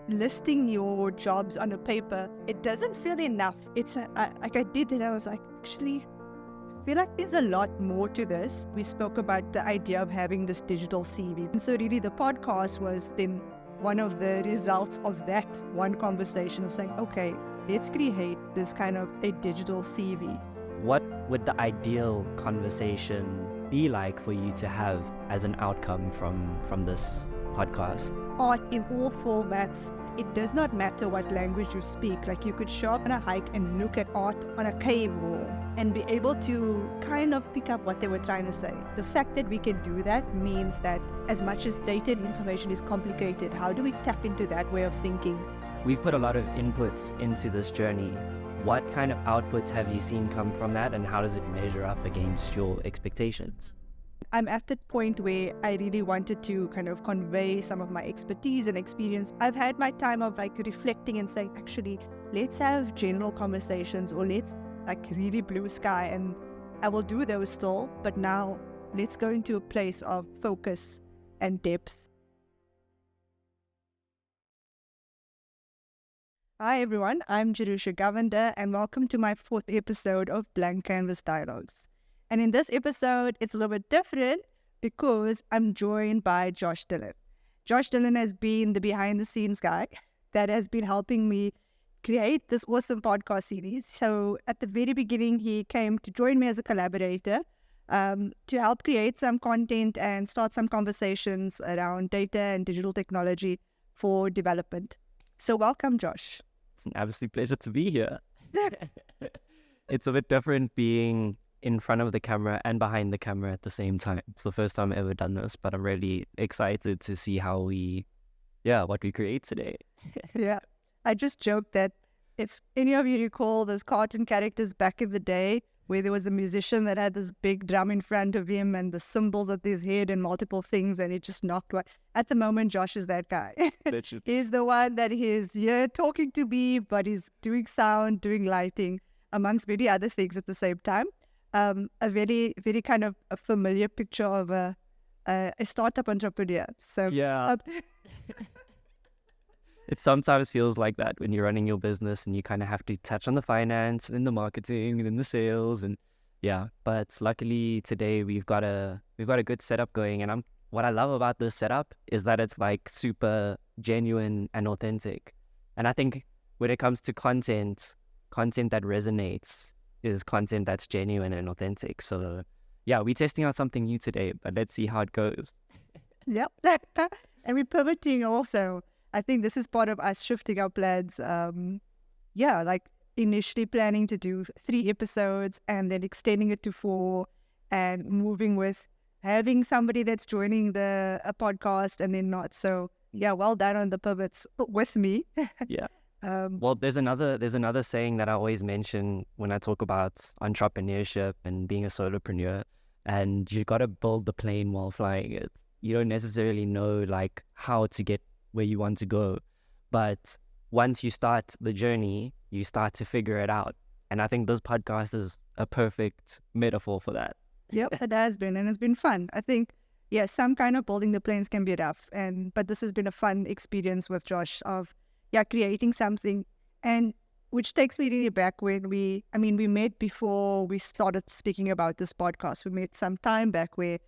listing your jobs on a paper, it doesn't feel enough. I did it. I was like, actually, I feel like there's a lot more to this. We spoke about the idea of having this digital CV. And so really the podcast was then one of the results of that one conversation of saying, okay, let's create this kind of a digital CV. What would the ideal conversation be like for you to have as an outcome from this podcast? Art in all formats. It does not matter what language you speak. Like you could show up on a hike and look at art on a cave wall and be able to kind of pick up what they were trying to say. The fact that we can do that means that as much as data and information is complicated, how do we tap into that way of thinking? We've put a lot of inputs into this journey. What kind of outputs have you seen come from that, and how does it measure up against your expectations? I'm at that point where I really wanted to kind of convey some of my expertise and experience. I've had my time of like reflecting and saying, actually, let's have general conversations, or let's like really blue sky, and I will do those still, but now let's go into a place of focus and depth. Hi everyone, I'm Jerusha and welcome to my 4th episode of Blank Canvas Dialogues. And in this episode, it's a little bit different because I'm joined by Josh Dillon. Josh Dillon has been the behind-the-scenes guy that has been helping me create this awesome podcast series. So at the very beginning, he came to join me as a collaborator to help create some content and start some conversations around data and digital technology for development. So welcome, Josh. It's an absolute pleasure to be here. It's a bit different being in front of the camera and behind the camera at the same time. It's the first time I've ever done this, but I'm really excited to see what we create today. Yeah. I just joked that if any of you recall those cartoon characters back in the day where there was a musician that had this big drum in front of him and the cymbals at his head and multiple things, and it just knocked one. At the moment, Josh is that guy. He's the one that is talking to me, but he's doing sound, doing lighting, amongst many other things at the same time. A very, very kind of a familiar picture of a startup entrepreneur. So yeah. It sometimes feels like that when you're running your business and you kind of have to touch on the finance and then the marketing and then the sales but luckily today we've got a good setup going, and what I love about this setup is that it's like super genuine and authentic. And I think when it comes to content that resonates is content that's genuine and authentic. So yeah, we're testing out something new today, but let's see how it goes. Yep. And we're pivoting also. I think this is part of us shifting our plans. Like initially planning to do 3 episodes and then extending it to 4 and moving with having somebody that's joining a podcast and then not. So yeah, well done on the pivots with me. Yeah. Well, there's another saying that I always mention when I talk about entrepreneurship and being a solopreneur, and you got to build the plane while flying it. You don't necessarily know like how to get where you want to go, but once you start the journey, you start to figure it out. And I think this podcast is a perfect metaphor for that. Yep, it has been, and it's been fun. I think, some kind of building the planes can be rough, but this has been a fun experience with Josh of creating something, and which takes me really back when we met before we started speaking about this podcast. We met some time back where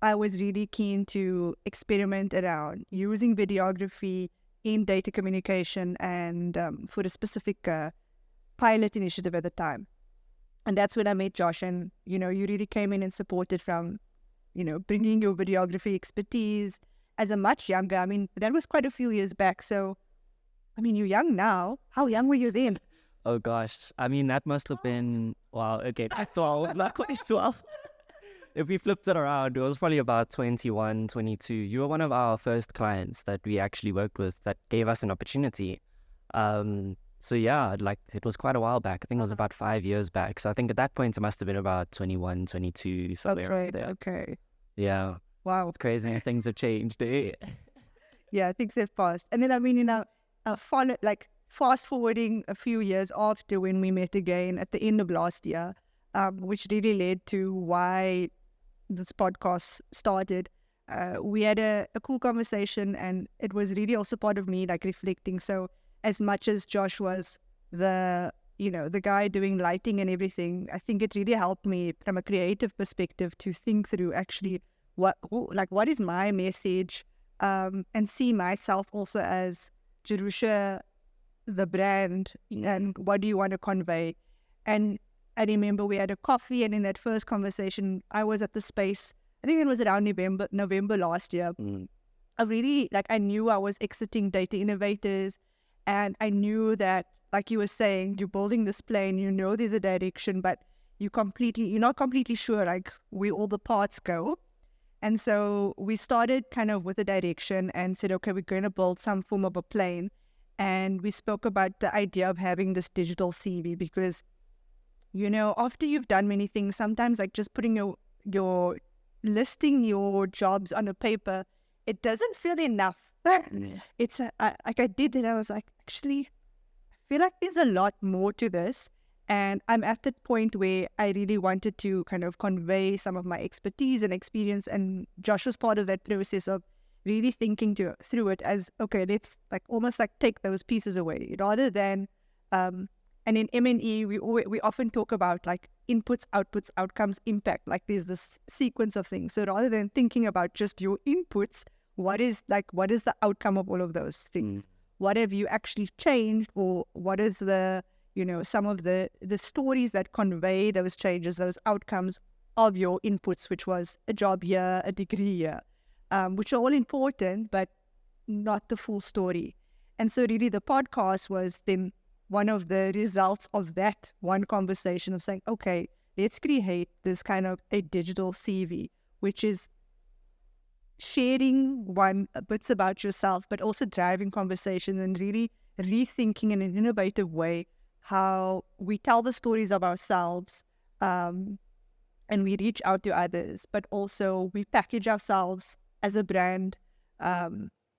I was really keen to experiment around using videography in data communication and for a specific pilot initiative at the time. And that's when I met Josh, and, you really came in and supported from, bringing your videography expertise as a much younger, that was quite a few years back. So, you're young now. How young were you then? Oh gosh. That must have been, that's 12, not quite 12. If we flipped it around, it was probably about 21, 22. You were one of our first clients that we actually worked with that gave us an opportunity. So yeah, it was quite a while back. I think it was about 5 years back. So I think at that point, it must have been about 21, 22, somewhere around there. Okay. Yeah. Wow. It's crazy how things have changed, eh? Yeah, things have passed. And then, fast forwarding a few years after when we met again at the end of last year, which really led to why this podcast started. we had a cool conversation, and it was really also part of me like reflecting. So as much as Josh was the the guy doing lighting and everything, I think it really helped me from a creative perspective to think through actually what is my message, and see myself also as Jerusha, the brand, and what do you want to convey. And I remember we had a coffee, and in that first conversation, I was at the space, I think it was around November last year. I really, I knew I was exiting Data Innovators, and I knew that, like you were saying, you're building this plane, there's a direction, but you're not completely sure, like, where all the parts go. And so we started kind of with a direction and said, okay, we're going to build some form of a plane. And we spoke about the idea of having this digital CV because, after you've done many things, sometimes like just putting your listing your jobs on a paper, it doesn't feel enough. It's like I did it. I was like, actually, I feel like there's a lot more to this. And I'm at that point where I really wanted to kind of convey some of my expertise and experience. And Josh was part of that process of really thinking through it as, okay, let's almost take those pieces away rather than, and in M&E, we often talk about inputs, outputs, outcomes, impact. There's this sequence of things. So rather than thinking about just your inputs, what is the outcome of all of those things? What have you actually changed, or what is the some of the stories that convey those changes, those outcomes of your inputs, which was a job here, a degree here, which are all important, but not the full story. And so really the podcast was then one of the results of that one conversation of saying, okay, let's create this kind of a digital CV, which is sharing bits about yourself, but also driving conversations and really rethinking in an innovative way how we tell the stories of ourselves, and we reach out to others, but also we package ourselves as a brand,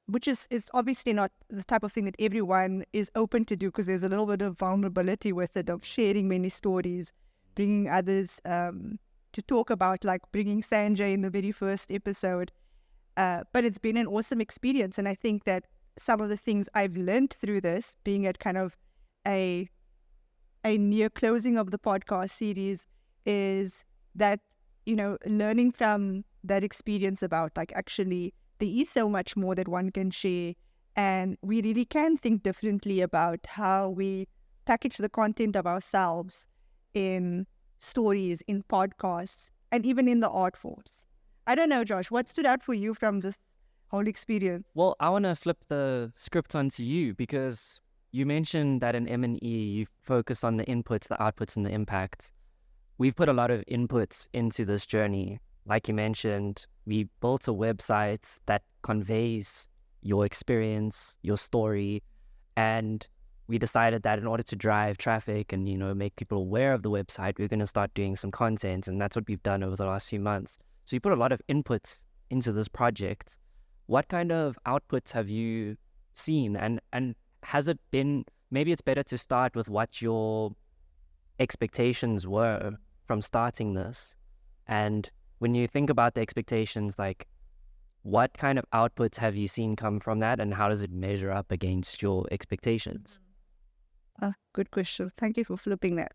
which is obviously not the type of thing that everyone is open to do because there's a little bit of vulnerability with it, of sharing many stories, bringing others to talk about, bringing Sanjay in the very first episode. But it's been an awesome experience. And I think that some of the things I've learned through this, being at kind of a near closing of the podcast series, is that, learning from that experience about actually there is so much more that one can share, and we really can think differently about how we package the content of ourselves in stories, in podcasts, and even in the art forms. I don't know, Josh, what stood out for you from this whole experience? Well, I want to flip the script onto you because you mentioned that in M&E, you focus on the inputs, the outputs, and the impacts. We've put a lot of inputs into this journey. Like you mentioned, we built a website that conveys your experience, your story, and we decided that in order to drive traffic and, make people aware of the website, we're going to start doing some content, and that's what we've done over the last few months. So you put a lot of inputs into this project. What kind of outputs have you seen? And has it been, maybe it's better to start with what your expectations were from starting this. And when you think about the expectations, what kind of outputs have you seen come from that, and how does it measure up against your expectations? Good question. Thank you for flipping that.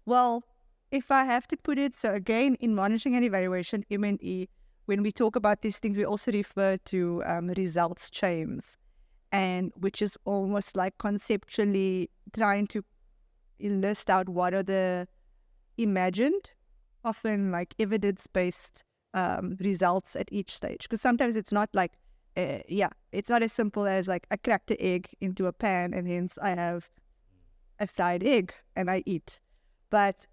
Well, if I have to put it, so again, in monitoring and evaluation, M&E, when we talk about these things, we also refer to results chains, and which is almost conceptually trying to list out what are the imagined, often evidence-based results at each stage. Because sometimes it's not it's not as simple as I cracked the egg into a pan and hence I have a fried egg and I eat. But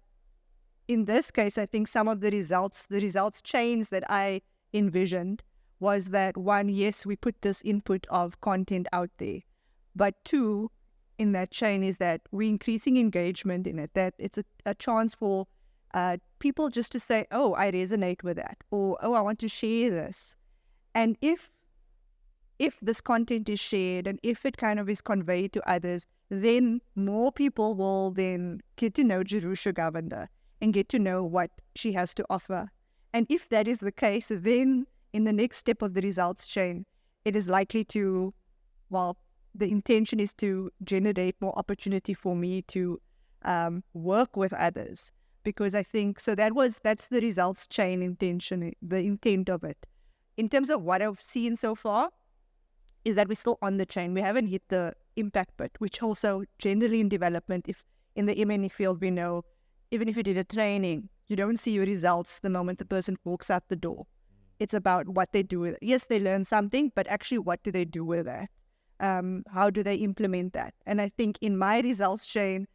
in this case, I think some of the results chains that I envisioned was that, one, yes, we put this input of content out there. But two, in that chain is that we're increasing engagement in it, that it's a chance for people just to say, oh, I resonate with that, or, oh, I want to share this. And if this content is shared and if it kind of is conveyed to others, then more people will then get to know Jerusha Govender and get to know what she has to offer. And if that is the case, then in the next step of the results chain, it is likely to, well, the intention is to generate more opportunity for me to work with others. Because I think, so that's the results chain intention, the intent of it. In terms of what I've seen so far, is that we're still on the chain. We haven't hit the impact bit, which also generally in development, if in the M&E field, we know, even if you did a training, you don't see your results the moment the person walks out the door. It's about what they do with it. Yes, they learn something, but actually what do they do with that? How do they implement that? And I think in my results chain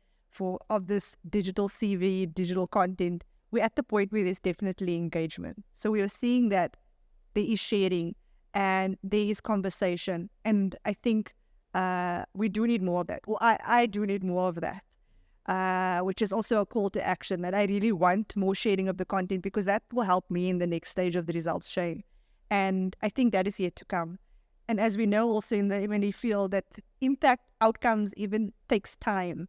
of this digital CV, digital content, we're at the point where there's definitely engagement. So we are seeing that there is sharing and there is conversation. And I think we do need more of that. Well, I do need more of that, which is also a call to action, that I really want more sharing of the content, because that will help me in the next stage of the results chain. And I think that is yet to come. And as we know also in the M&E field, that impact outcomes even takes time.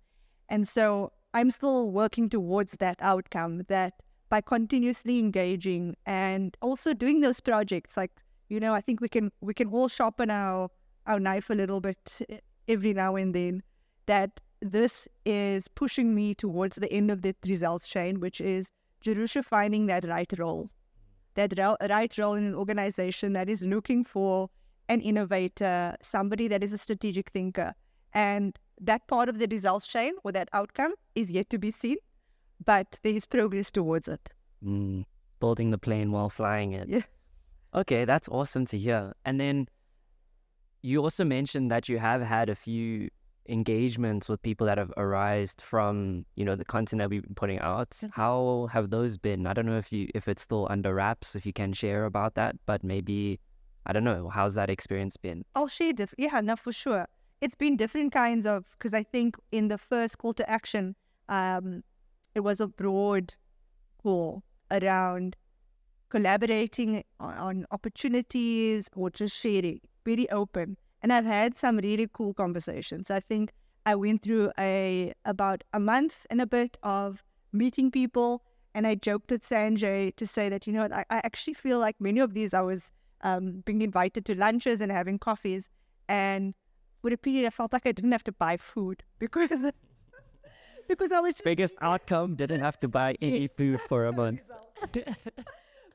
And so I'm still working towards that outcome, that by continuously engaging and also doing those projects, like, I think we can all sharpen our knife a little bit every now and then, that this is pushing me towards the end of the results chain, which is Jerusha finding that right role in an organization that is looking for an innovator, somebody that is a strategic thinker. And that part of the results chain, or that outcome, is yet to be seen, but there is progress towards it. Building the plane while flying it. Yeah. Okay, that's awesome to hear. And then you also mentioned that you have had a few engagements with people that have arisen from, the content that we've been putting out. How have those been? I don't know if it's still under wraps, if you can share about that, but maybe, I don't know, how's that experience been? I'll share for sure. It's been different kinds of, because I think in the first call to action, it was a broad call around collaborating on opportunities or just sharing, very open. And I've had some really cool conversations. I think I went through about a month and a bit of meeting people, and I joked with Sanjay to say that, I actually feel like many of these I was being invited to lunches and having coffees, and for a period I felt like I didn't have to buy food because I was biggest outcome, didn't have to buy any food for a month.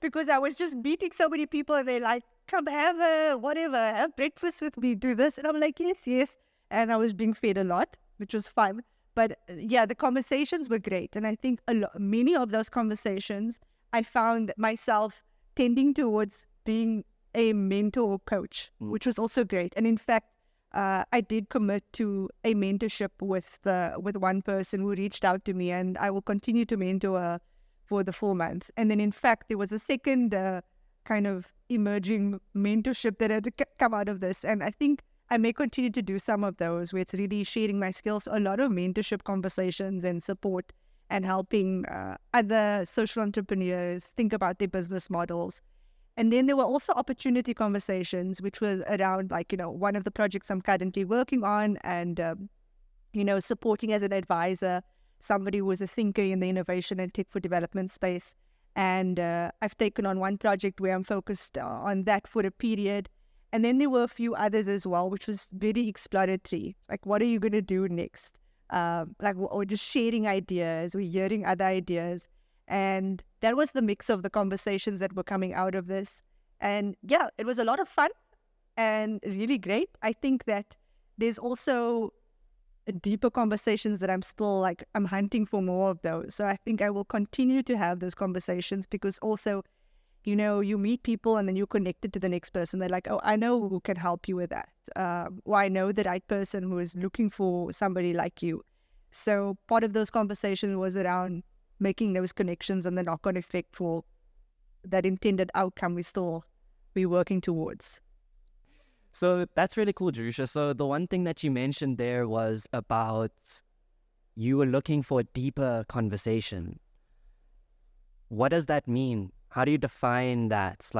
Because I was just meeting so many people, and they're like, come have have breakfast with me, do this. And I'm like, yes. And I was being fed a lot, which was fun. But the conversations were great. And I think many of those conversations, I found myself tending towards being a mentor coach, which was also great. And in fact, I did commit to a mentorship with one person who reached out to me, and I will continue to mentor her for the full month. And then in fact, there was a second kind of emerging mentorship that had come out of this. And I think I may continue to do some of those where it's really sharing my skills, a lot of mentorship conversations and support, and helping other social entrepreneurs think about their business models. And then there were also opportunity conversations, which was around one of the projects I'm currently working on, and, supporting as an advisor somebody who was a thinker in the innovation and tech for development space. And I've taken on one project where I'm focused on that for a period. And then there were a few others as well, which was very exploratory. Like, what are you going to do next? Or just sharing ideas, or hearing other ideas. And that was the mix of the conversations that were coming out of this. And it was a lot of fun and really great. I think that there's also deeper conversations that I'm still I'm hunting for more of those. So I think I will continue to have those conversations, because also, you meet people and then you're connected to the next person. They're like, oh, I know who can help you with that. Or I know the right person who is looking for somebody like you. So part of those conversations was around making those connections and the knock-on effect for that intended outcome we're working towards. So that's really cool, Jerusha. So the one thing that you mentioned there was about you were looking for a deeper conversation. What does that mean? How do you define that?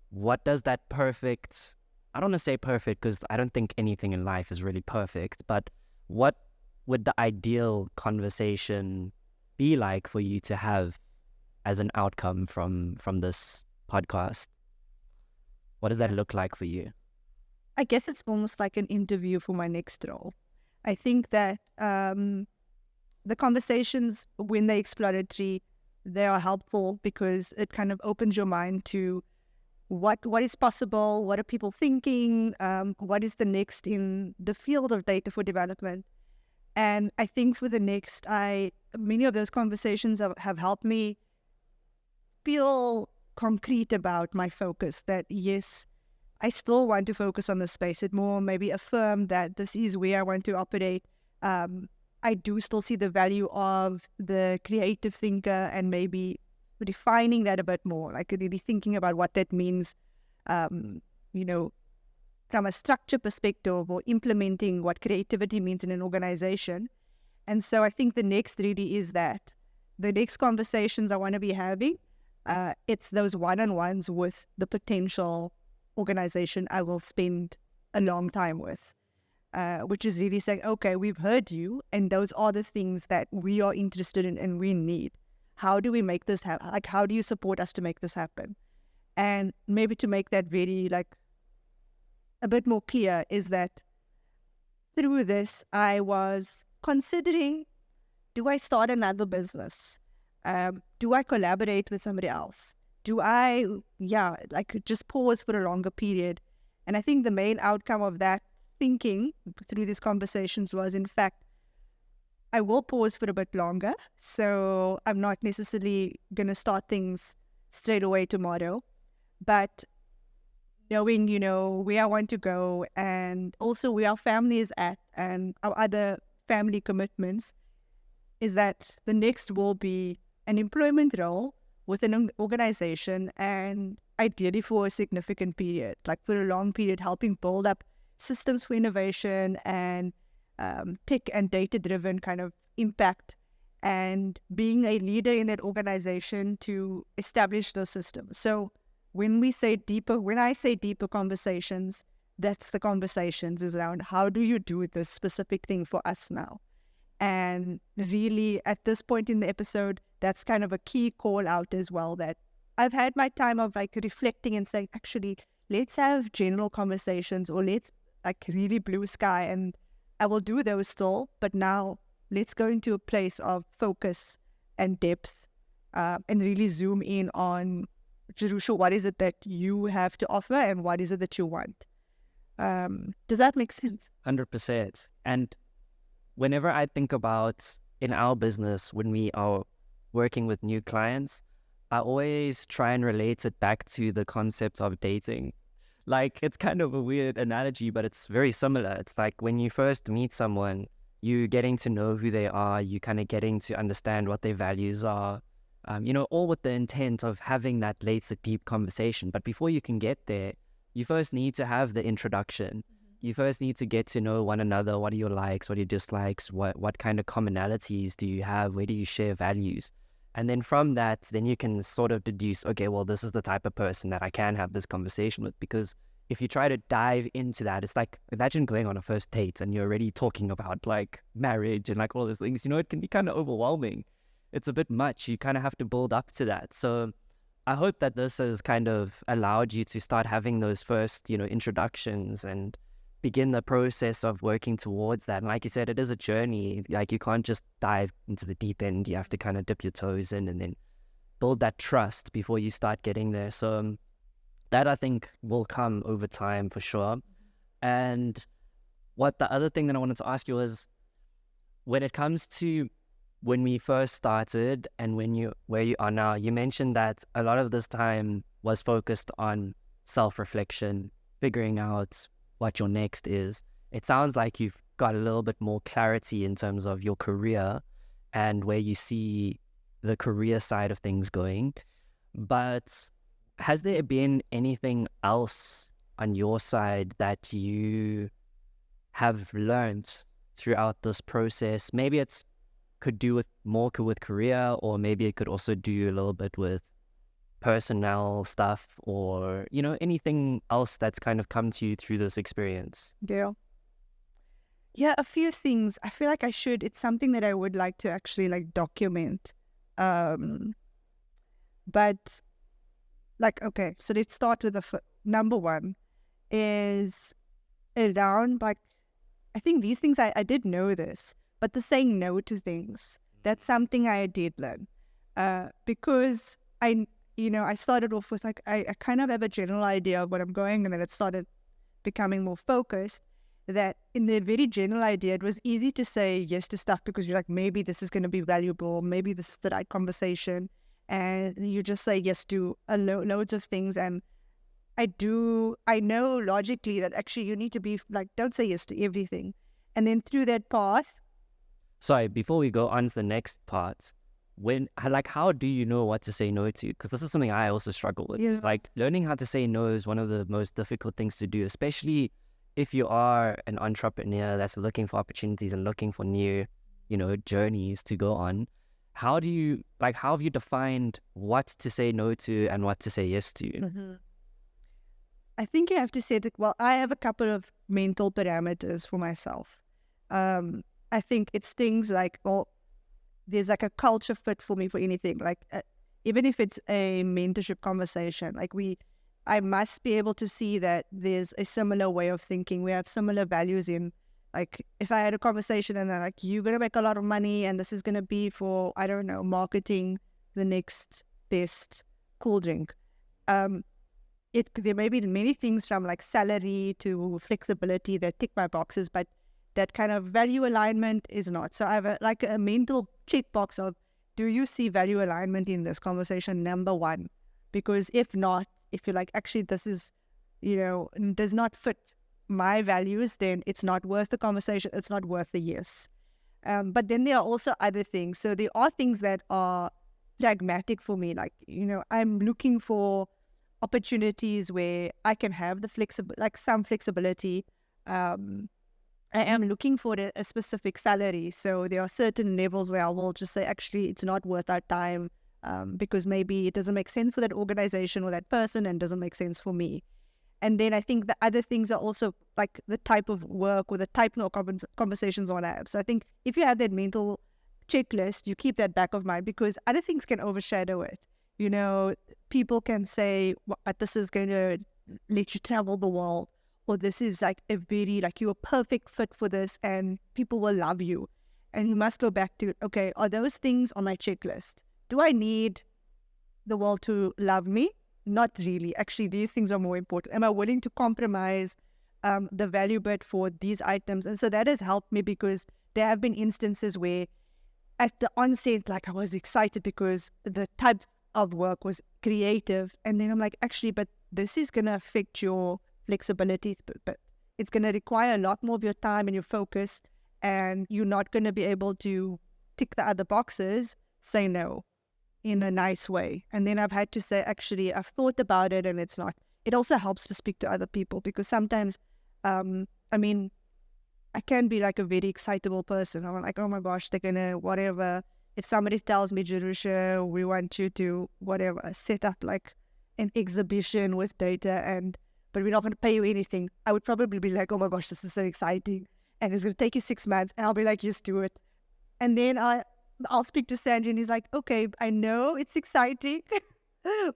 What does that perfect, I don't want to say perfect because I don't think anything in life is really perfect, but what would the ideal conversation be like for you to have as an outcome from this podcast? What does that look like for you? I guess it's almost like an interview for my next role. I think that the conversations, when they're exploratory, they are helpful because it kind of opens your mind to what is possible, what are people thinking, what is the next in the field of data for development. And I think for the next, many of those conversations have helped me feel concrete about my focus, that yes, I still want to focus on the space. It more maybe affirm that this is where I want to operate. I do still see the value of the creative thinker and maybe refining that a bit more, like really thinking about what that means, you know, from a structure perspective or implementing what creativity means in an organization. And so I think the next really is that the next conversations I want to be having, it's those one-on-ones with the potential organization I will spend a long time with, which is really saying, okay, we've heard you, and those are the things that we are interested in and we need. How do we make this happen? Like, how do you support us to make this happen? And maybe to make that very, like, a bit more clear is that through this, I was considering, do I start another business? Do I collaborate with somebody else? Do I, just pause for a longer period? And I think the main outcome of that thinking through these conversations was, in fact, I will pause for a bit longer. So I'm not necessarily going to start things straight away tomorrow, but knowing, where I want to go and also where our family is at and our other family commitments, is that the next will be an employment role with an organization, and ideally for a significant period, like for a long period, helping build up systems for innovation and tech and data-driven kind of impact, and being a leader in that organization to establish those systems. So when I say deeper conversations, that's the conversations is around how do you do this specific thing for us now? And really, at this point in the episode, that's kind of a key call out as well, that I've had my time of like reflecting and saying, actually, let's have general conversations, or let's like really blue sky, and I will do those still. But now let's go into a place of focus and depth, and really zoom in on, Jerusha, what is it that you have to offer and what is it that you want? Does that make sense? 100%. And whenever I think about in our business, when we are working with new clients, I always try and relate it back to the concept of dating. Like, it's kind of a weird analogy, but it's very similar. It's like when you first meet someone, you getting to know who they are, you kind of getting to understand what their values are, all with the intent of having that later deep conversation. But before you can get there, you first need to have the introduction. You first need to get to know one another. What are your likes? What are your dislikes? What kind of commonalities do you have? Where do you share values? And then from that, then you can sort of deduce, okay, well, this is the type of person that I can have this conversation with. Because if you try to dive into that, it's like, imagine going on a first date and you're already talking about like marriage and like all these things, it can be kind of overwhelming. It's a bit much. You kind of have to build up to that. So I hope that this has kind of allowed you to start having those first, introductions and begin the process of working towards that. And like you said, it is a journey. Like, you can't just dive into the deep end. You have to kind of dip your toes in and then build that trust before you start getting there. So that, I think, will come over time for sure. And what the other thing that I wanted to ask you was, when it comes to when we first started and where you are now, you mentioned that a lot of this time was focused on self-reflection, figuring out what your next is. It sounds like you've got a little bit more clarity in terms of your career and where you see the career side of things going. But has there been anything else on your side that you have learned throughout this process? Maybe it's could do with more with career, or maybe it could also do a little bit with personnel stuff, or anything else that's kind of come to you through this experience. Yeah, a few things. I feel like it's something that I would like to actually like document. But like, okay, so let's start with number one is around like, I think these things I did know this, but the saying no to things, that's something I did learn. Because I started off with like, I kind of have a general idea of what I'm going, and then it started becoming more focused. That in the very general idea, it was easy to say yes to stuff because you're like, maybe this is going to be valuable, maybe this is the right conversation, and you just say yes to loads of things. And I know logically that actually you need to be like, don't say yes to everything. And then through that path, Sorry, before we go on to the next part, how do you know what to say no to? Because this is something I also struggle with. yeah, It's like learning how to say no is one of the most difficult things to do, especially if you are an entrepreneur that's looking for opportunities and looking for new, journeys to go on. How have you defined what to say no to and what to say yes to? mhm. I think you have to say that, well, I have a couple of mental parameters for myself. I think it's things like, well, there's like a culture fit for me for anything. Like, even if it's a mentorship conversation, like I must be able to see that there's a similar way of thinking. We have similar values in, like, if I had a conversation and they're like, you're going to make a lot of money and this is going to be for, I don't know, marketing the next best cool drink. There may be many things from like salary to flexibility that tick my boxes, but that kind of value alignment is not. So I have a mental checkbox of, do you see value alignment in this conversation? Number one, because if not, if you're like, actually this is, does not fit my values, then it's not worth the conversation. It's not worth the yes. But then there are also other things. So there are things that are pragmatic for me. Like, I'm looking for opportunities where I can have some flexibility. I am looking for a specific salary. So there are certain levels where I will just say, actually, it's not worth our time, because maybe it doesn't make sense for that organization or that person and doesn't make sense for me. And then I think the other things are also like the type of work or the type of conversations I want to have. So I think if you have that mental checklist, you keep that back of mind, because other things can overshadow it. People can say, but this is going to let you travel the world, or this is like you're a perfect fit for this and people will love you. And you must go back to, okay, are those things on my checklist? Do I need the world to love me? Not really. Actually, these things are more important. Am I willing to compromise the value bit for these items? And so that has helped me, because there have been instances where at the onset, like, I was excited because the type of work was creative. And then I'm like, actually, but this is going to affect your flexibility, but it's going to require a lot more of your time and your focus, and you're not going to be able to tick the other boxes. Say no in a nice way. And then I've had to say, actually, I've thought about it and it's not. It also helps to speak to other people, because sometimes, I can be like a very excitable person. I'm like, oh my gosh, they're gonna whatever. If somebody tells me, Jerusha, we want you to whatever, set up like an exhibition with data, but we're not going to pay you anything, I would probably be like, oh my gosh, this is so exciting, and it's going to take you 6 months, and I'll be like, yes, do it. And then I'll speak to Sanjay, and he's like, okay, I know it's exciting,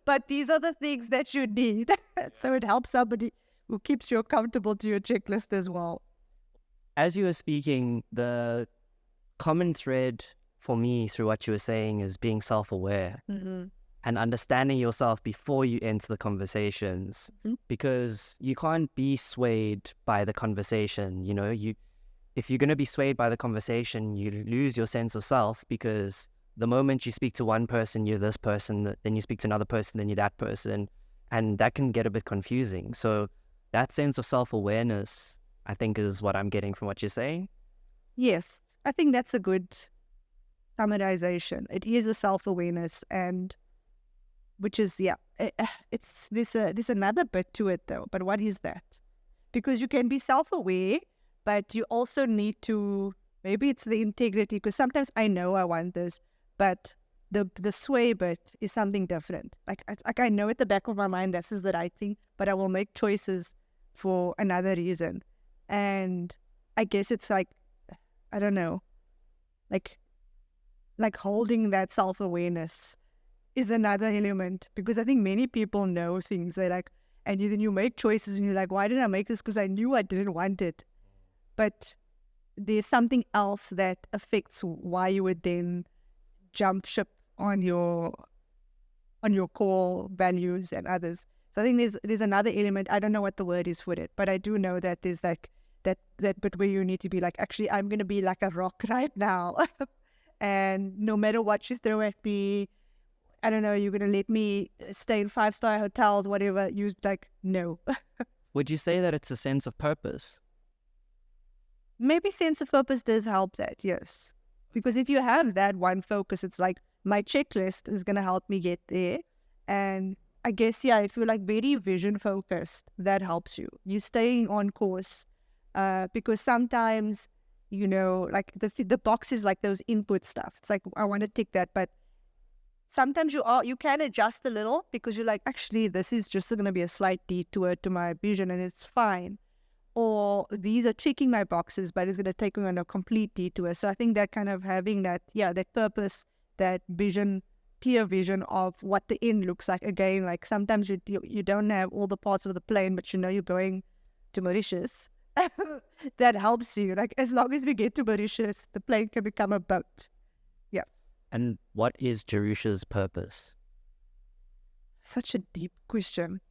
but these are the things that you need. So it helps somebody who keeps you accountable to your checklist as well. As you were speaking, the common thread for me through what you were saying is being self-aware. Mm-hmm. And understanding yourself before you enter the conversations, because you can't be swayed by the conversation. If you're going to be swayed by the conversation, you lose your sense of self, because the moment you speak to one person, you're this person, then you speak to another person, then you're that person, and that can get a bit confusing. So that sense of self-awareness, I think, is what I'm getting from what you're saying. Yes, I think that's a good summarization. It is a self-awareness, and which is, it's there's another bit to it though. But what is that? Because you can be self-aware, but you also need to, maybe it's the integrity, because sometimes I know I want this, but the sway bit is something different. Like I know at the back of my mind this is the right thing, but I will make choices for another reason. And I guess it's like, I don't know, like holding that self-awareness is another element, because I think many people know things. They're like, And then you make choices and you're like, why did I make this? Because I knew I didn't want it. But there's something else that affects why you would then jump ship on your core values and others. So I think there's another element. I don't know what the word is for it, but I do know that there's like that bit where you need to be like, actually, I'm gonna be like a rock right now, and no matter what you throw at me, I don't know, you're gonna let me stay in 5-star hotels, whatever. You like no. Would you say that it's a sense of purpose? Maybe sense of purpose does help that, yes, because if you have that one focus, it's like my checklist is gonna help me get there, and I guess, yeah, if you're like very vision focused, that helps you. You're staying on course, because sometimes, like the box is like those input stuff. It's like, I want to tick that, but sometimes you can adjust a little because you're like, actually, this is just going to be a slight detour to my vision, and it's fine. Or these are checking my boxes, but it's going to take me on a complete detour. So I think that kind of having that, that purpose, that vision, clear vision of what the end looks like. Again, like sometimes you don't have all the parts of the plane, but you're going to Mauritius. That helps you. Like, as long as we get to Mauritius, the plane can become a boat. Yeah. And what is Jerusha's purpose? Such a deep question.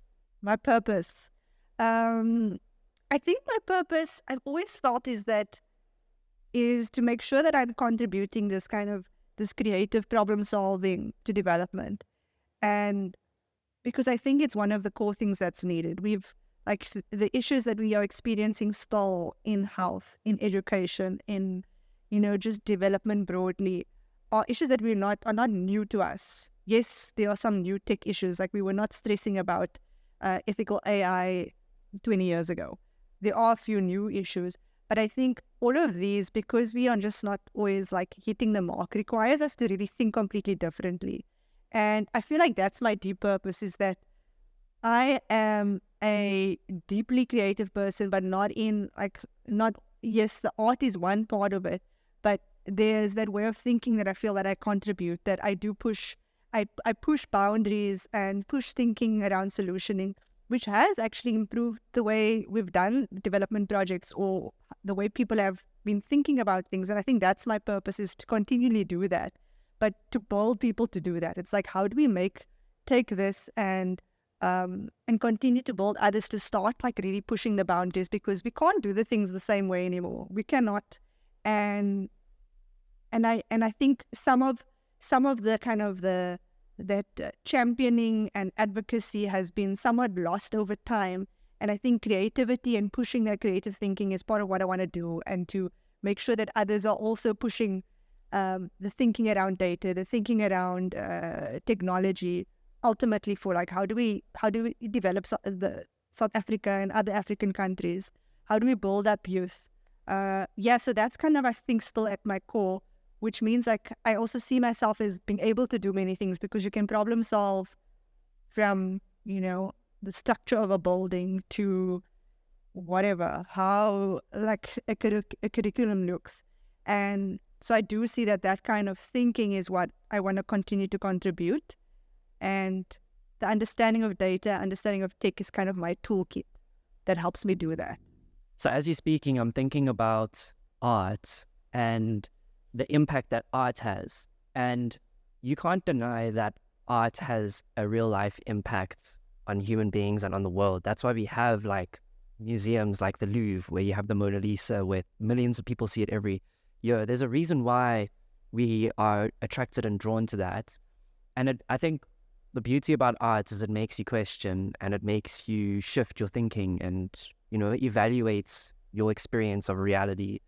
My purpose. I think my purpose, I've always felt, is to make sure that I'm contributing this creative problem solving to development. And because I think it's one of the core things that's needed. The issues that we are experiencing still in health, in education, in, just development broadly, are issues that are not new to us. Yes, there are some new tech issues, like we were not stressing about ethical AI 20 years ago. There are a few new issues, but I think all of these, because we are just not always like hitting the mark, requires us to really think completely differently. And I feel like that's my deep purpose, is that I am a deeply creative person, but yes, the art is one part of it, but there's that way of thinking that I feel that I contribute, that I do push, I push boundaries and push thinking around solutioning, which has actually improved the way we've done development projects or the way people have been thinking about things. And I think that's my purpose, is to continually do that, but to build people to do that. It's like, how do we take this and continue to build others to start like really pushing the boundaries, because we can't do the things the same way anymore. We cannot. And I think some of the kind of that championing and advocacy has been somewhat lost over time. And I think creativity and pushing that creative thinking is part of what I want to do, and to make sure that others are also pushing the thinking around data, the thinking around technology, ultimately for like, how do we develop the South Africa and other African countries? How do we build up youth? So that's kind of, I think, still at my core, which means like I also see myself as being able to do many things, because you can problem solve from, the structure of a building to whatever, how like a curriculum looks. And so I do see that kind of thinking is what I want to continue to contribute. And the understanding of data, understanding of tech is kind of my toolkit that helps me do that. So as you're speaking, I'm thinking about art and the impact that art has. And you can't deny that art has a real life impact on human beings and on the world. That's why we have like museums like the Louvre, where you have the Mona Lisa, where millions of people see it every year. There's a reason why we are attracted and drawn to that. And I think the beauty about art is it makes you question, and it makes you shift your thinking, and, evaluates your experience of reality.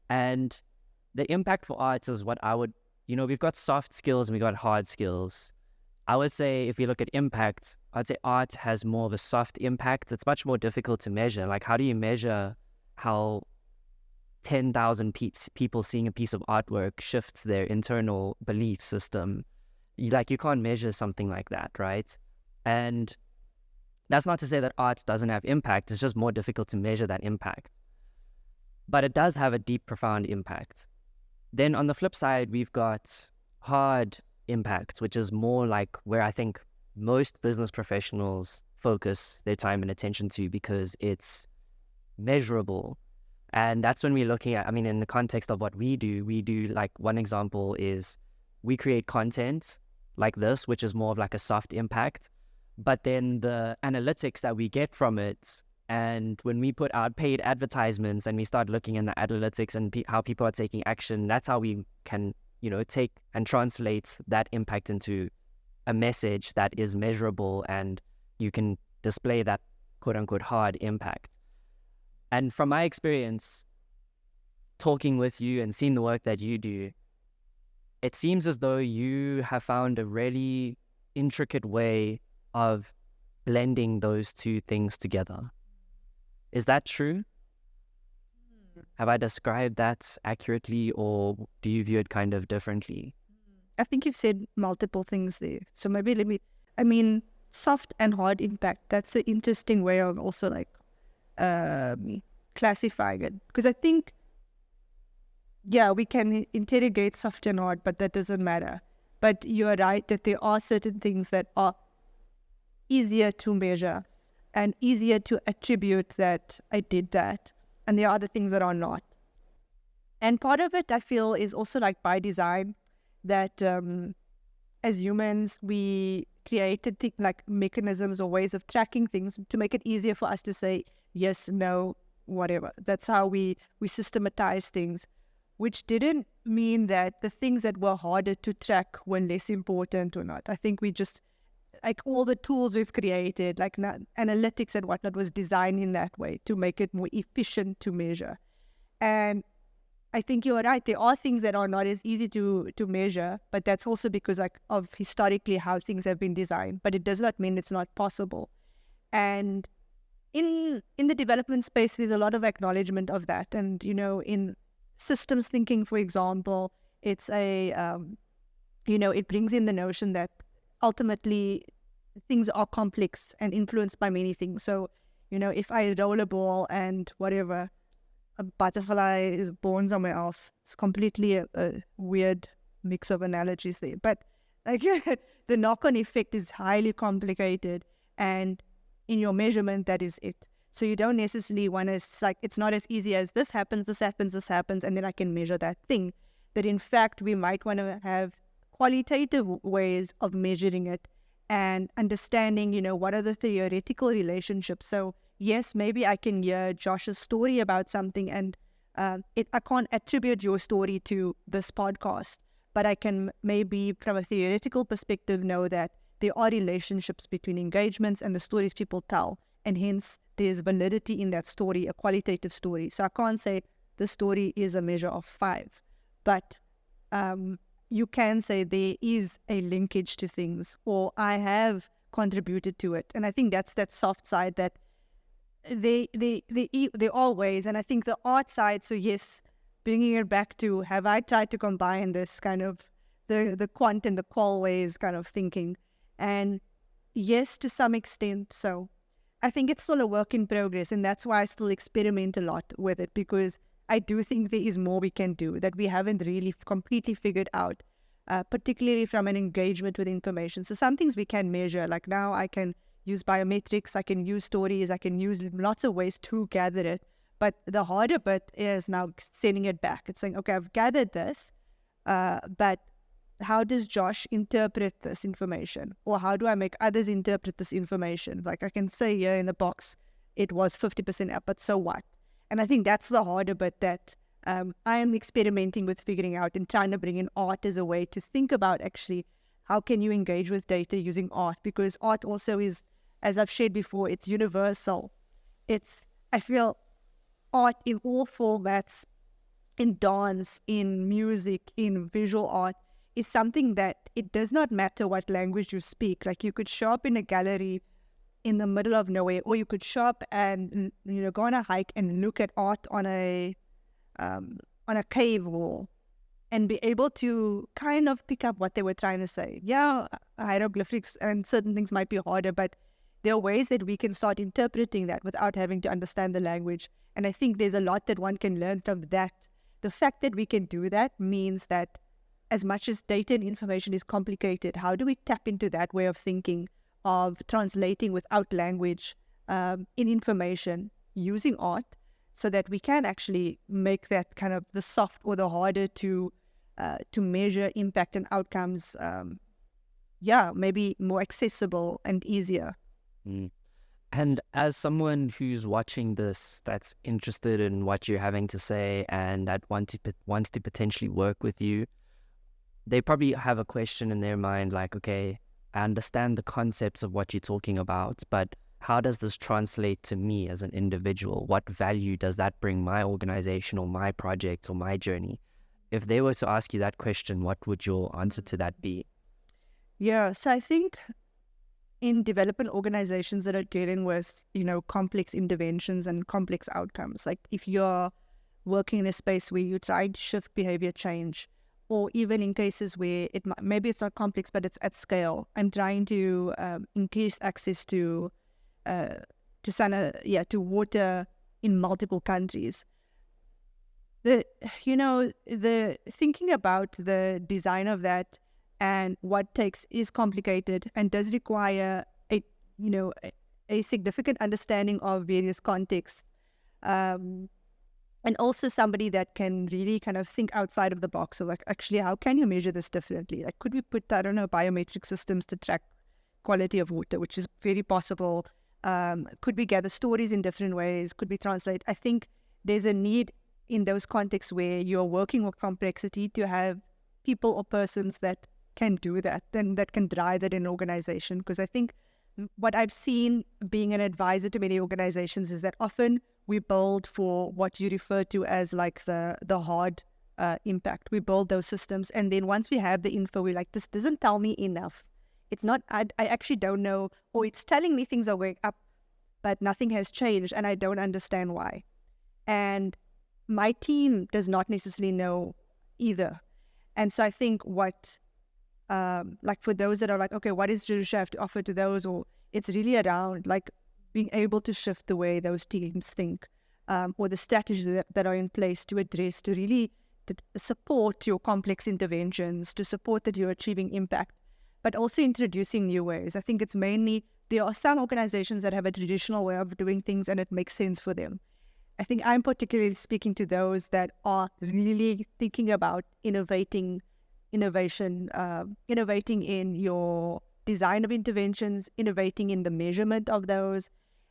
And the impact for art is what I would, we've got soft skills and we've got hard skills. I would say if you look at impact, I'd say art has more of a soft impact. It's much more difficult to measure. Like, how do you measure how 10,000 people seeing a piece of artwork shifts their internal belief system? You can't measure something like that, right? And that's not to say that art doesn't have impact. It's just more difficult to measure that impact. But it does have a deep, profound impact. Then on the flip side, we've got hard impact, which is more like where I think most business professionals focus their time and attention to because it's measurable. And that's when we're looking at, I mean, in the context of what we do, like one example is we create content like this, which is more of like a soft impact. But then the analytics that we get from it, and when we put out paid advertisements and we start looking in the analytics and how people are taking action, that's how we can, take and translate that impact into a message that is measurable and you can display that quote unquote hard impact. And from my experience talking with you and seeing the work that you do, it seems as though you have found a really intricate way of blending those two things together. Is that true? Have I described that accurately, or do you view it kind of differently? I think you've said multiple things there. So maybe soft and hard impact, that's an interesting way of also like classifying it. Because I think, we can interrogate soft and hard, but that doesn't matter. But you're right that there are certain things that are easier to measure and easier to attribute that I did that. And there are other things that are not. And part of it, I feel, is also like by design that as humans, we created like mechanisms or ways of tracking things to make it easier for us to say yes, no, whatever. That's how we systematize things, which didn't mean that the things that were harder to track were less important or not. I think we just, like all the tools we've created, like analytics and whatnot, was designed in that way to make it more efficient to measure. And I think you're right. There are things that are not as easy to measure, but that's also because of historically how things have been designed. But it does not mean it's not possible. And in the development space, there's a lot of acknowledgement of that. And, in systems thinking, for example, it's it brings in the notion that ultimately things are complex and influenced by many things. So, if I roll a ball and whatever, a butterfly is born somewhere else. It's completely a weird mix of analogies there. But the knock-on effect is highly complicated, and in your measurement, that is it. So you don't necessarily want to, it's not as easy as this happens, and then I can measure that thing. That in fact, we might want to have qualitative ways of measuring it and understanding, what are the theoretical relationships. So yes, maybe I can hear Josh's story about something and I can't attribute your story to this podcast, but I can maybe from a theoretical perspective know that there are relationships between engagements and the stories people tell, and hence there's validity in that story, a qualitative story. So I can't say the story is a measure of 5, but you can say there is a linkage to things, or I have contributed to it. And I think that's that soft side that they are ways. And I think the art side, so yes, bringing it back to, have I tried to combine this kind of the quant and the qual ways kind of thinking? And yes, to some extent. So I think it's still a work in progress, and that's why I still experiment a lot with it, because I do think there is more we can do that we haven't really completely figured out, particularly from an engagement with information. So some things we can measure, like now I can use biometrics, I can use stories, I can use lots of ways to gather it. But the harder bit is now sending it back. It's saying, okay, I've gathered this, but how does Josh interpret this information? Or how do I make others interpret this information? Like I can say here in the box, it was 50% up, but so what? And I think that's the harder bit that I am experimenting with figuring out and trying to bring in art as a way to think about actually how can you engage with data using art? Because art also is, as I've shared before, it's universal. I feel art in all formats, in dance, in music, in visual art, is something that it does not matter what language you speak. Like you could show up in a gallery in the middle of nowhere, or you could show up and go on a hike and look at art on a cave wall and be able to kind of pick up what they were trying to say. Yeah, hieroglyphics and certain things might be harder, but there are ways that we can start interpreting that without having to understand the language. And I think there's a lot that one can learn from that. The fact that we can do that means that as much as data and information is complicated, how do we tap into that way of thinking of translating without language in information using art, so that we can actually make that kind of the soft or the harder to measure impact and outcomes, maybe more accessible and easier. Mm. And as someone who's watching this, that's interested in what you're having to say and that wants to potentially work with you, they probably have a question in their mind like, okay, I understand the concepts of what you're talking about, but how does this translate to me as an individual? What value does that bring my organization or my project or my journey? If they were to ask you that question, what would your answer to that be? Yeah, so I think in development organizations that are dealing with, complex interventions and complex outcomes, like if you're working in a space where you're trying to shift behavior change, or even in cases where maybe it's not complex, but it's at scale, I'm trying to increase access to water in multiple countries. The thinking about the design of that and what is complicated and does require a significant understanding of various contexts, and also somebody that can really kind of think outside of the box of like, actually, how can you measure this differently? Like, could we put, I don't know, biometric systems to track quality of water, which is very possible. Could we gather stories in different ways? Could we translate? I think there's a need in those contexts where you're working with complexity to have people or persons that can do that, and that can drive that in an organization. Because I think what I've seen being an advisor to many organizations is that often we build for what you refer to as like the hard impact. We build those systems, and then once we have the info, we're like, this doesn't tell me enough. It's not, I actually don't know, or it's telling me things are going up, but nothing has changed, and I don't understand why. And my team does not necessarily know either. And so I think like for those that are like, okay, what does Jerusha have to offer to those? Or it's really around like being able to shift the way those teams think, or the strategies that are in place to address, to really support your complex interventions, to support that you're achieving impact, but also introducing new ways. I think it's mainly, there are some organizations that have a traditional way of doing things and it makes sense for them. I think I'm particularly speaking to those that are really thinking about innovating in your design of interventions, innovating in the measurement of those,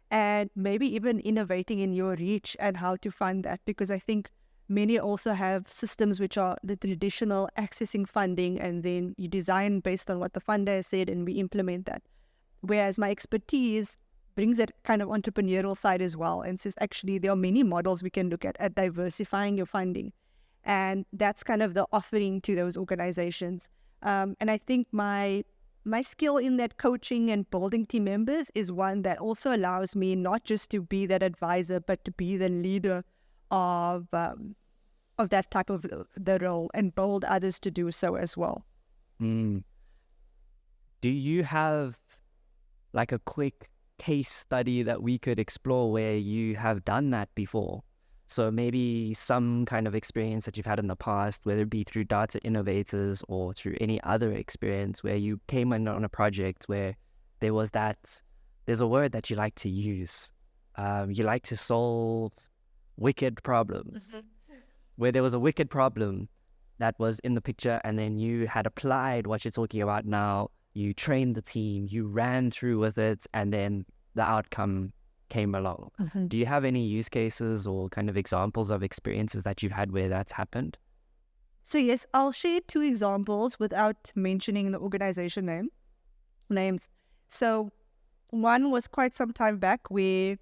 and maybe even innovating in your reach and how to fund that. Because I think many also have systems which are the traditional accessing funding, and then you design based on what the funder has said and we implement that. Whereas my expertise brings that kind of entrepreneurial side as well and says, actually, there are many models we can look at diversifying your funding. And that's kind of the offering to those organizations. And I think my skill in that coaching and building team members is one that also allows me not just to be that advisor, but to be the leader of that type of the role and build others to do so as well. Do you have like a quick case study that we could explore where you have done that before? So maybe some kind of experience that you've had in the past, whether it be through Data Innovators or through any other experience where you came in on a project where there's a word that you like to use. You like to solve wicked problems. Where there was a wicked problem that was in the picture, and then you had applied what you're talking about now, you trained the team, you ran through with it, and then the outcome came along. Do you have any use cases or kind of examples of experiences that you've had where that's happened? So yes, I'll share 2 examples without mentioning the organization names. So one was quite some time back the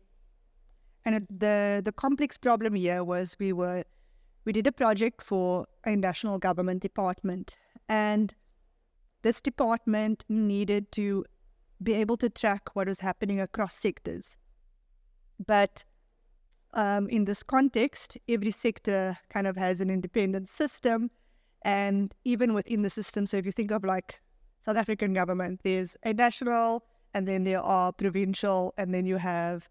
complex problem here was we did a project for a national government department, and this department needed to be able to track what was happening across sectors. But in this context, every sector kind of has an independent system, and even within the system, so if you think of like South African government, there's a national, and then there are provincial, and then you have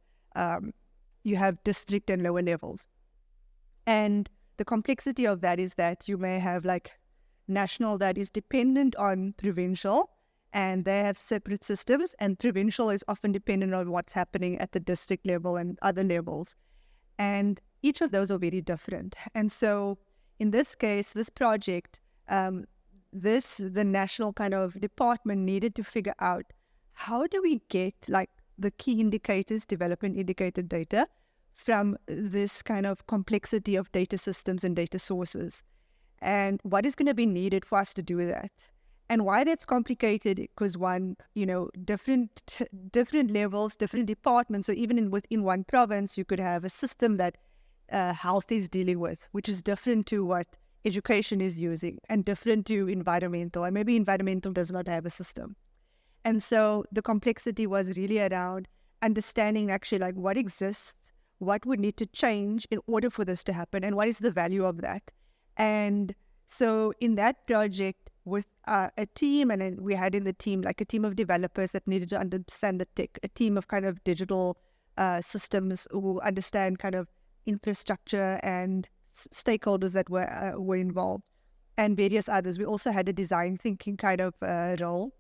district and lower levels. And the complexity of that is that you may have like national that is dependent on provincial, and they have separate systems, and provincial is often dependent on what's happening at the district level and other levels. And each of those are very different. And so in this case, this project, the national kind of department needed to figure out, how do we get like the key indicators, development indicator data from this kind of complexity of data systems and data sources? And what is going to be needed for us to do that? And why that's complicated, because one, different levels, different departments. So even within one province, you could have a system that health is dealing with, which is different to what education is using, and different to environmental. And maybe environmental does not have a system. And so the complexity was really around understanding actually like what exists, what would need to change in order for this to happen, and what is the value of that. And so in that project, with a team, and then we had in the team like a team of developers that needed to understand the tech, a team of kind of digital systems who understand kind of infrastructure, and stakeholders that were involved, and various others. We also had a design thinking kind of role.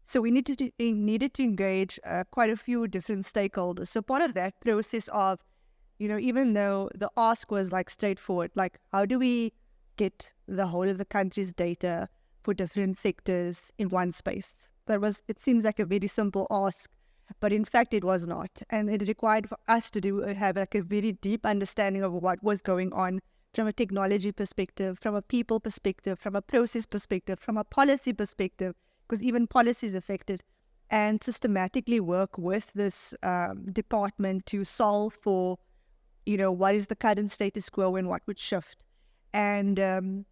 So we needed to engage quite a few different stakeholders. So part of that process of, even though the ask was like straightforward, like how do we get the whole of the country's data for different sectors in one space? It seems like a very simple ask, but in fact it was not. And it required for us to have like a very deep understanding of what was going on from a technology perspective, from a people perspective, from a process perspective, from a policy perspective, because even policy is affected, and systematically work with this department to solve for, what is the current status quo and what would shift. And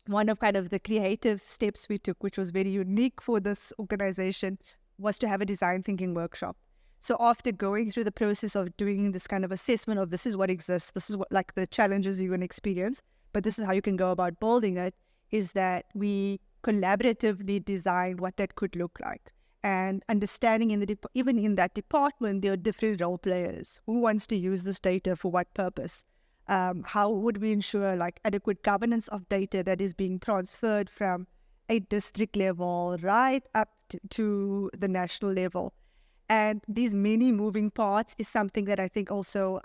one of kind of the creative steps we took, which was very unique for this organization, was to have a design thinking workshop. So after going through the process of doing this kind of assessment of this is what exists, this is what like the challenges you're going to experience, but this is how you can go about building it, is that we collaboratively designed what that could look like. And understanding even in that department, there are different role players. Who wants to use this data for what purpose? How would we ensure like adequate governance of data that is being transferred from a district level right up to the national level? And these many moving parts is something that I think also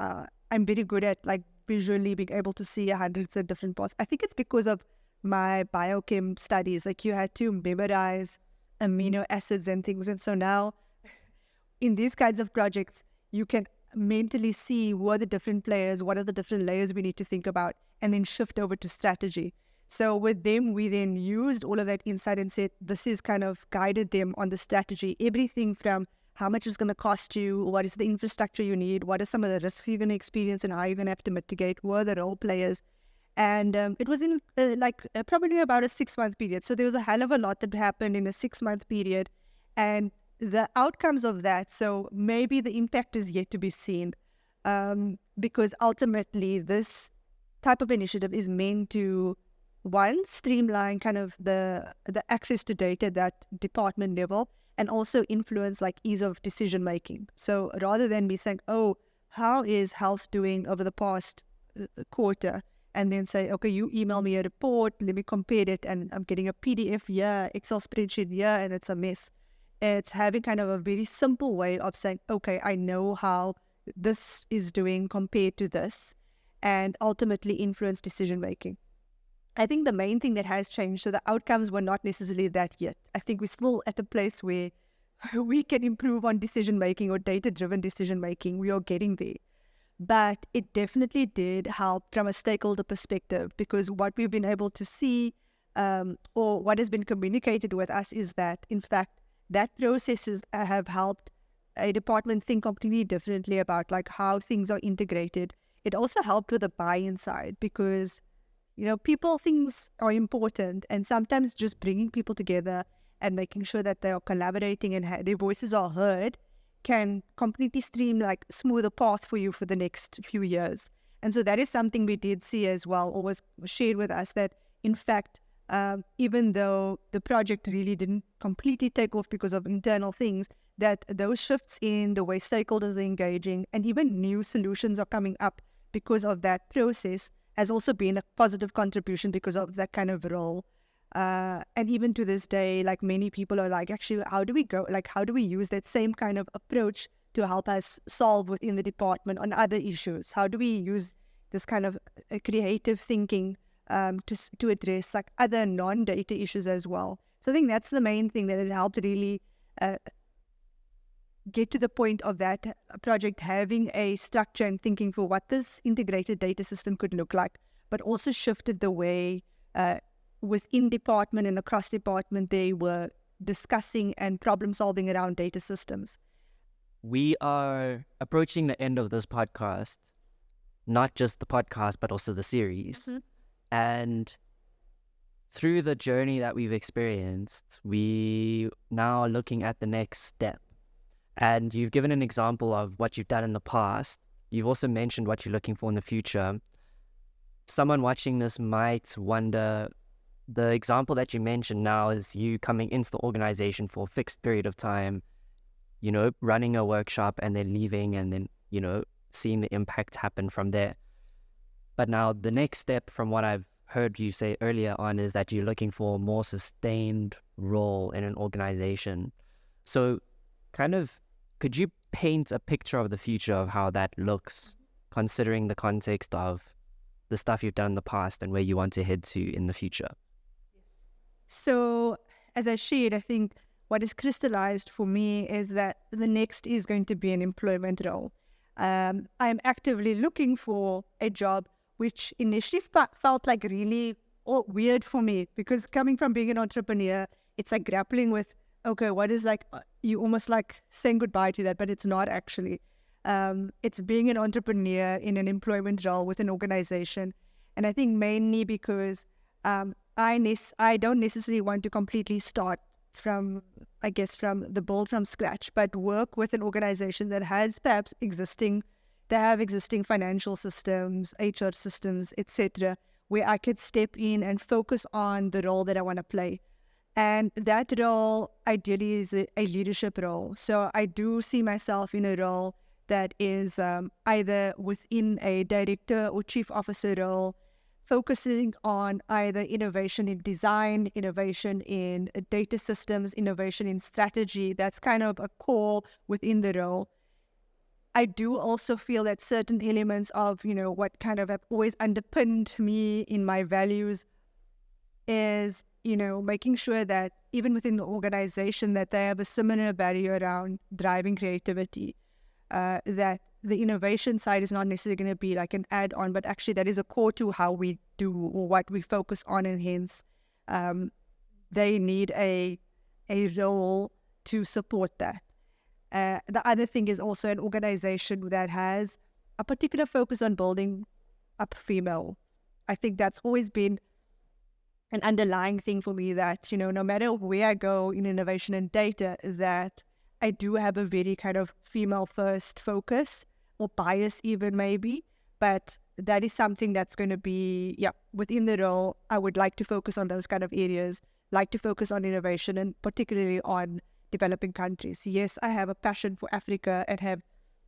I'm very good at, like visually being able to see hundreds of different parts. I think it's because of my biochem studies. Like you had to memorize amino acids and things. And so now in these kinds of projects, you can mentally see who are the different players, what are the different layers we need to think about, and then shift over to strategy. So with them, we then used all of that insight and said, this is kind of guided them on the strategy, everything from how much it's going to cost you, what is the infrastructure you need, what are some of the risks you're going to experience, and how you're going to have to mitigate, who are the role players. And it was in probably about a 6-month period. So there was a hell of a lot that happened in a 6-month period. And the outcomes of that, so maybe the impact is yet to be seen, because ultimately this type of initiative is meant to, one, streamline kind of the access to data at that department level, and also influence like ease of decision making. So rather than be saying, oh, how is health doing over the past quarter? And then say, okay, you email me a report, let me compare it, and I'm getting a PDF here, Excel spreadsheet here, and it's a mess. It's having kind of a very simple way of saying, okay, I know how this is doing compared to this, and ultimately influence decision making. I think the main thing that has changed, so the outcomes were not necessarily that yet. I think we're still at a place where we can improve on decision making or data-driven decision making. We are getting there. But it definitely did help from a stakeholder perspective, because what we've been able to see, or what has been communicated with us, is that, in fact, that processes have helped a department think completely differently about like how things are integrated. It also helped with the buy-in side, because things are important, and sometimes just bringing people together and making sure that they are collaborating and their voices are heard can completely smooth a path for you for the next few years. And so that is something we did see as well, or was shared with us, that in fact, even though the project really didn't completely take off because of internal things, that those shifts in the way stakeholders are engaging and even new solutions are coming up because of that process has also been a positive contribution because of that kind of role. And even to this day, like many people are like, actually, how do we use that same kind of approach to help us solve within the department on other issues? How do we use this kind of creative thinking to address like other non-data issues as well? So I think that's the main thing that it helped really get to the point of that project having a structure and thinking for what this integrated data system could look like, but also shifted the way within department and across department they were discussing and problem solving around data systems. We are approaching the end of this podcast, not just the podcast, but also the series. Mm-hmm. And through the journey that we've experienced, we now are looking at the next step. And you've given an example of what you've done in the past. You've also mentioned what you're looking for in the future. Someone watching this might wonder, the example that you mentioned now is you coming into the organization for a fixed period of time, running a workshop and then leaving and then, seeing the impact happen from there. But now the next step from what I've heard you say earlier on is that you're looking for a more sustained role in an organization. So could you paint a picture of the future of how that looks, considering the context of the stuff you've done in the past and where you want to head to in the future? So as I shared, I think what is crystallized for me is that the next is going to be an employment role. I'm actively looking for a job, which initially felt like really weird for me, because coming from being an entrepreneur, it's like grappling with, okay, what is like, you almost like saying goodbye to that, but it's not actually. It's being an entrepreneur in an employment role with an organization. And I think mainly because I don't necessarily want to completely start from the build from scratch, but work with an organization that has perhaps existing financial systems, HR systems, etc., where I could step in and focus on the role that I want to play. And that role ideally is a leadership role. So I do see myself in a role that is either within a director or chief officer role, focusing on either innovation in design, innovation in data systems, innovation in strategy. That's kind of a core within the role. I do also feel that certain elements of, what kind of have always underpinned me in my values is, making sure that even within the organization that they have a similar value around driving creativity, that the innovation side is not necessarily going to be like an add-on, but actually that is a core to how we do or what we focus on, and hence they need a role to support that. The other thing is also an organization that has a particular focus on building up female. I think that's always been an underlying thing for me, that, no matter where I go in innovation and data, that I do have a very kind of female first focus, or bias even maybe, but that is something that's going to be, within the role. I would like to focus on those kind of areas, like to focus on innovation and particularly on developing countries. Yes, I have a passion for Africa and have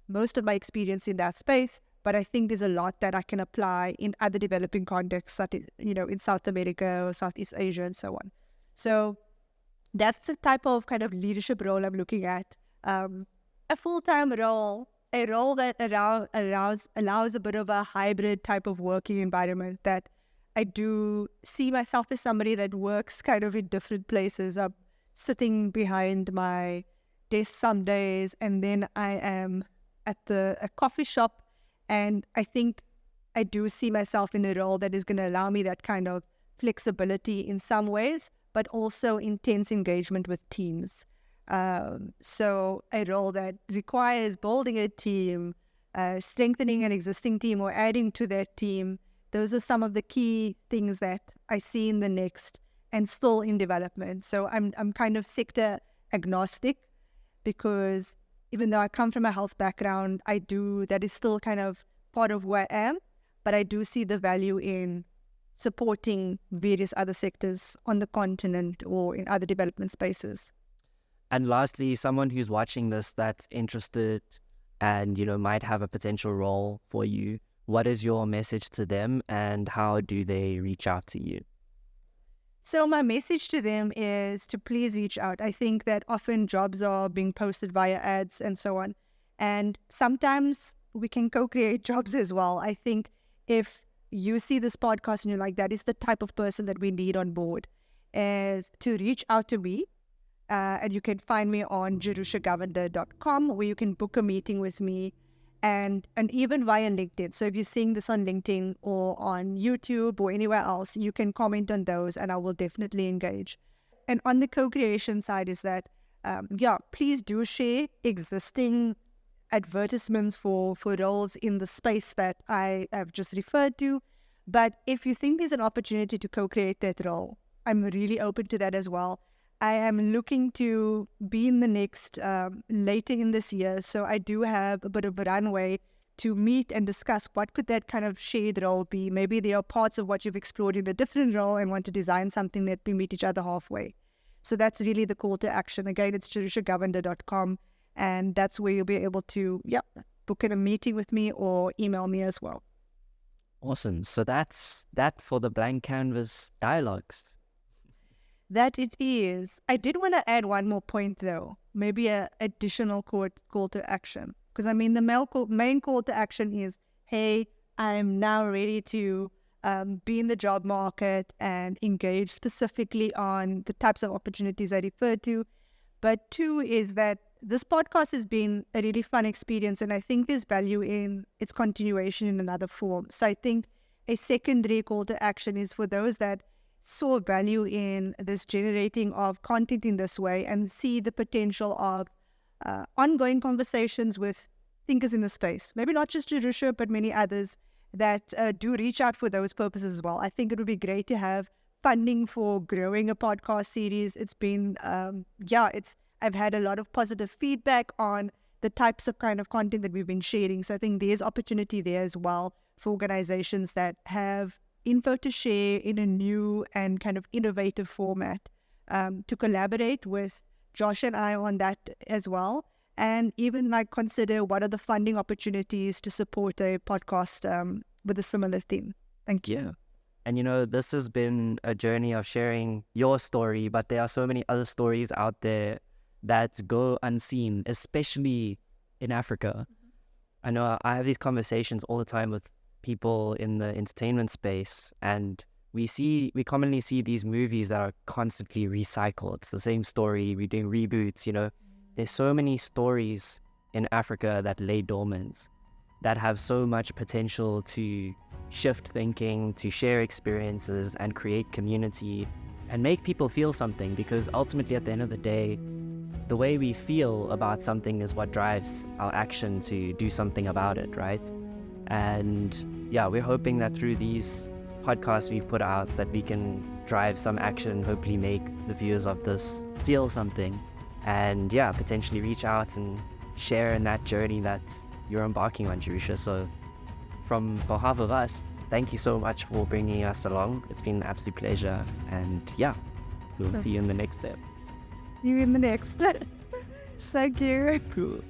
most of my experience in that space, but I think there's a lot that I can apply in other developing contexts, such as, in South America or Southeast Asia and so on. So that's the type of kind of leadership role I'm looking at. A full-time role, a role that allows a bit of a hybrid type of working environment, that I do see myself as somebody that works kind of in different places. I'm sitting behind my desk some days, and then I am at a coffee shop. And I think I do see myself in a role that is going to allow me that kind of flexibility in some ways, but also intense engagement with teams. So a role that requires building a team, strengthening an existing team or adding to that team. Those are some of the key things that I see in the next and still in development. So I'm kind of sector agnostic, because even though I come from a health background, that is still kind of part of where I am, but I do see the value in supporting various other sectors on the continent or in other development spaces. And lastly, someone who's watching this that's interested and, might have a potential role for you, what is your message to them and how do they reach out to you? So my message to them is to please reach out. I think that often jobs are being posted via ads and so on. And sometimes we can co-create jobs as well. I think if you see this podcast and you're like, that is the type of person that we need on board, is to reach out to me. And you can find me on jerushagovender.com, where you can book a meeting with me, and even via LinkedIn. So if you're seeing this on LinkedIn or on YouTube or anywhere else, you can comment on those and I will definitely engage. And on the co-creation side is that, please do share existing advertisements for roles in the space that I have just referred to. But if you think there's an opportunity to co-create that role, I'm really open to that as well. I am looking to be in the next later in this year, so I do have a bit of a runway to meet and discuss what could that kind of shared role be. Maybe there are parts of what you've explored in a different role and want to design something that we meet each other halfway. So that's really the call to action. Again, it's jerushagovender.com, and that's where you'll be able to book in a meeting with me or email me as well. Awesome. So that's that for the blank canvas dialogues. That it is. I did want to add one more point though, maybe a additional call to action. Because I mean, the main call to action is, hey, I'm now ready to be in the job market and engage specifically on the types of opportunities I referred to. But two is that this podcast has been a really fun experience, and I think there's value in its continuation in another form. So I think a secondary call to action is for those that saw value in this generating of content in this way and see the potential of ongoing conversations with thinkers in the space. Maybe not just Jerusha, but many others that do reach out for those purposes as well. I think it would be great to have funding for growing a podcast series. It's been, I've had a lot of positive feedback on the types of kind of content that we've been sharing. So I think there's opportunity there as well for organizations that have info to share in a new and kind of innovative format, to collaborate with Josh and I on that as well. And even like consider what are the funding opportunities to support a podcast with a similar theme. Thank you. Yeah. And this has been a journey of sharing your story, but there are so many other stories out there that go unseen, especially in Africa. I know I have these conversations all the time with people in the entertainment space, and we commonly see these movies that are constantly recycled. It's the same story. We're doing reboots, There's so many stories in Africa that lay dormant, that have so much potential to shift thinking, to share experiences and create community and make people feel something, because ultimately at the end of the day, the way we feel about something is what drives our action to do something about it, right? And we're hoping that through these podcasts we've put out that we can drive some action, hopefully make the viewers of this feel something, and potentially reach out and share in that journey that you're embarking on, Jerusha. So from behalf of us, thank you so much for bringing us along. It's been an absolute pleasure, and we'll see you in the next step. See you in the next. Thank you. Cool.